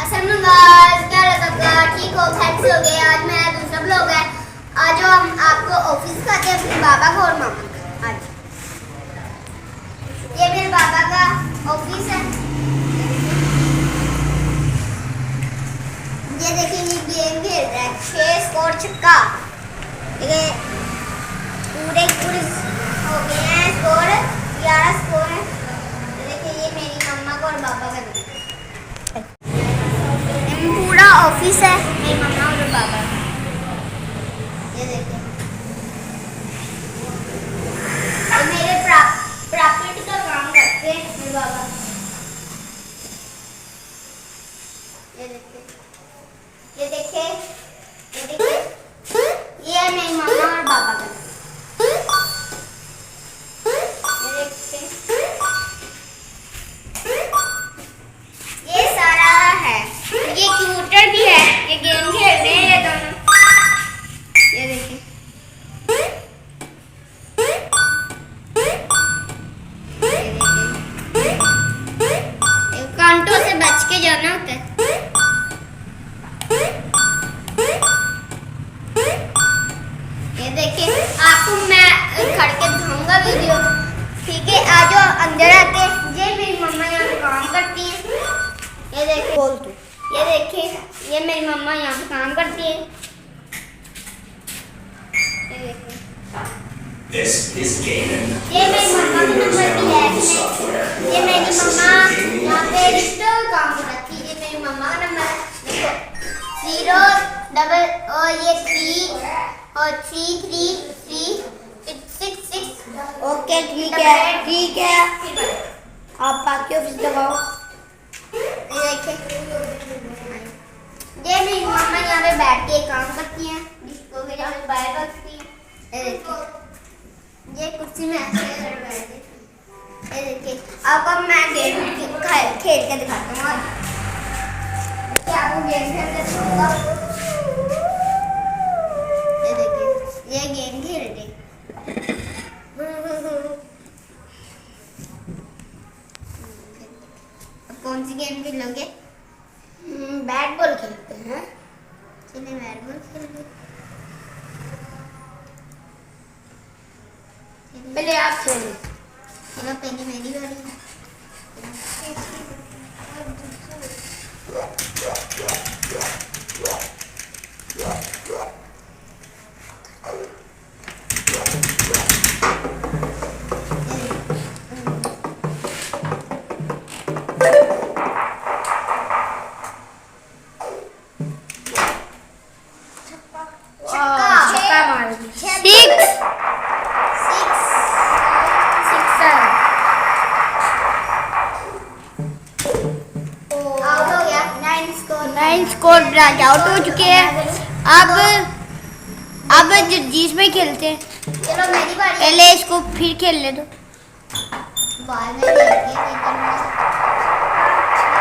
क्या सबका ठीक हो, थैंक्स हो गए। आज मेरा दूसरा ब्लॉग है। आज हम आपको ऑफिस दिखाते हैं, अपने बाबा का और मामा का। आज ये मेरे बाबा का ऑफिस है। ये देखिए, ये गेम खेल रहा है, 6 स्कोर छक्का। ये पूरे हो गए हैं स्कोर, 11 स्कोर है। देखिए, ये मेरी मम्मा का और बाबा का पूरा ऑफिस है, मेरी मम्मा और बाबा। ये देखिए, ये मेरे प्रॉपर्टी का काम करते हैं मेरे बाबा। ये देखिए, ये देखिए, ये देखिए, ये है मेरी मम्मा और बाबा का। ये देखिए, ये सारा है। ये कंप्यूटर भी है, ये गेम खेल रहे हैं ये दोनों। ये देखिए, कांटों से बच के जाना होता है। ये देखिए, आपको मैं खड़ के दिखाऊंगा वीडियो, ठीक है? आ जाओ अंदर आके। ये मेरी मम्मा यहाँ पे काम करती है। ये देखिए, बोल तू। ये देखिए, ये मेरी मम्मा यहाँ पे काम करती है। ये देखिए, ये मेरी मम्मा का नंबर भी है। ये मेरी मम्मा यहाँ पे डिजिटल काम करती है। ये मेरी मम्मा का नंबर है, देखो 0 डबल और ये 3 और 33366। ओके, ठीक है, ठीक है। आप बाकी ऑफिस दबाओ। ये देखिए, ये मेरी मम्मा यहाँ पे बैठ के काम करती हैं, जिसको भी यहाँ पे बाहर रखती हैं। ये देखिए, ये कुर्सी में ऐसे बैठे। ये देखिए, अब मैं गेम खेल के दिखाता हूँ। क्या आपको गेम खेल के दिखाऊंगा। ये देखिए, ये गेम खेल रहे। कौन सी गेम खेलोगे? बैट बॉल खेलते हैं। चलिए बैट बॉल खेलते। पहले आप खेलो। चलो, पहले मेरी बारी है। स्कोर आउट हो चुके हैं। अब जर्जीज में खेलते हैं। चलो मेरी बारी। पहले इसको फिर खेल ले दो। बाल में लेके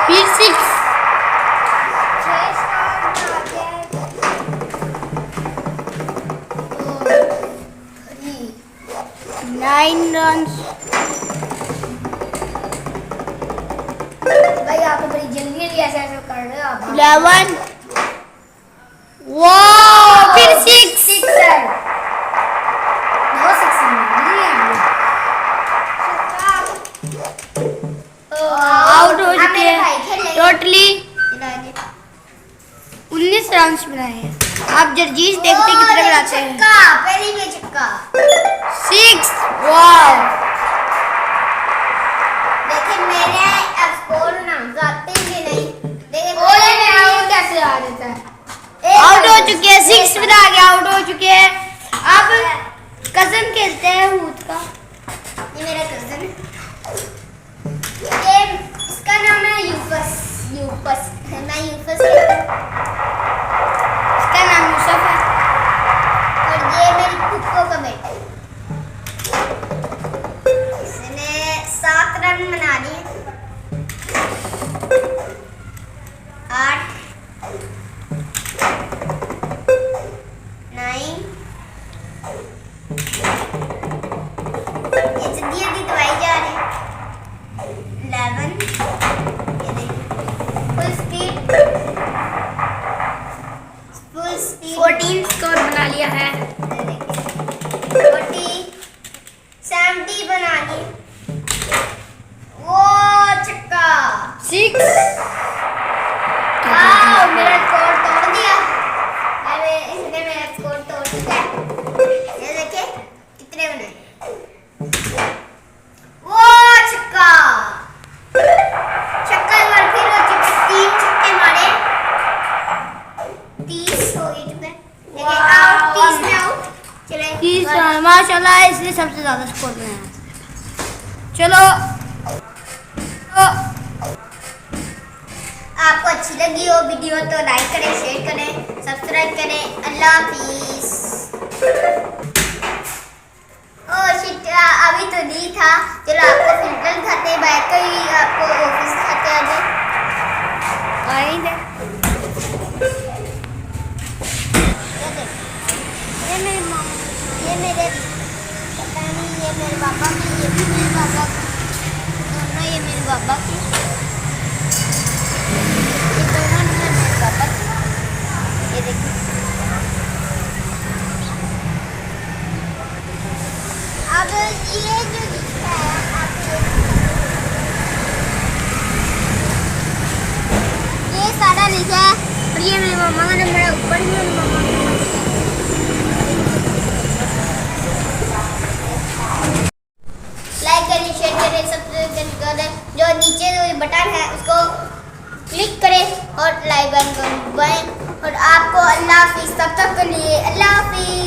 फिर 6 9 रन्स। भाई आप तो बड़ी जल्दी ऐसे कर रहे हो। आप 11। वाह, फिर 6 सर, वो 6 आउट हो चुके हैं। टोटली 19 रन्स बनाए हैं। आप जर्जीज देखते कितने बनाते हैं। पहली में छक्का। 6। वाह, देखिए मेरे अब स्कोर ना जाते ही नहीं। देखिए ओए मैं आउट कैसे आ जाता है। आउट हो चुके हैं, 6 बना के आउट हो चुके हैं। अब कजन खेलते हैं हूद का। ये मेरा कजन है। ये इसका नाम है यूफस। मैं यूफस कहता हूं। इसका नाम यूसुफ है। और ये मेरी फुप्पो का बेटा है। इसने 7 रन बना लिए। 8 9 माशाल्लाह इसलिए सबसे ज्यादा सपोर्ट में है। चलो आपको अच्छी लगी हो वीडियो तो लाइक करें, शेयर करें, सब्सक्राइब करें। अल्लाह हाफिज। ओह शिट, अभी तो नहीं था। चलो आपको फिल्टर खाते हैं, बैठ कर ही आपको ऑफिस खाते हैं। आएंगे ये मेरे मामा, ये मेरे पता नहीं, ये मेरे पापा की, ये भी मेरे पापा की, दोनों ये मेरे पापा की, ये दोनों मेरे पापा की। ये देखिए, अब ये जो दिखता है आपको, ये सारा लिखा है। और ये मेरे मामा का नंबर है, ऊपर भी मेरे मामा का नंबर है। लाइक करें, शेयर करें, सब्सक्राइब करें। जो नीचे जो बटन है उसको क्लिक करें और लाइक बटन को दबाएं। और आपको अल्लाह हाफिज, तब तक के लिए अल्लाह हाफिज।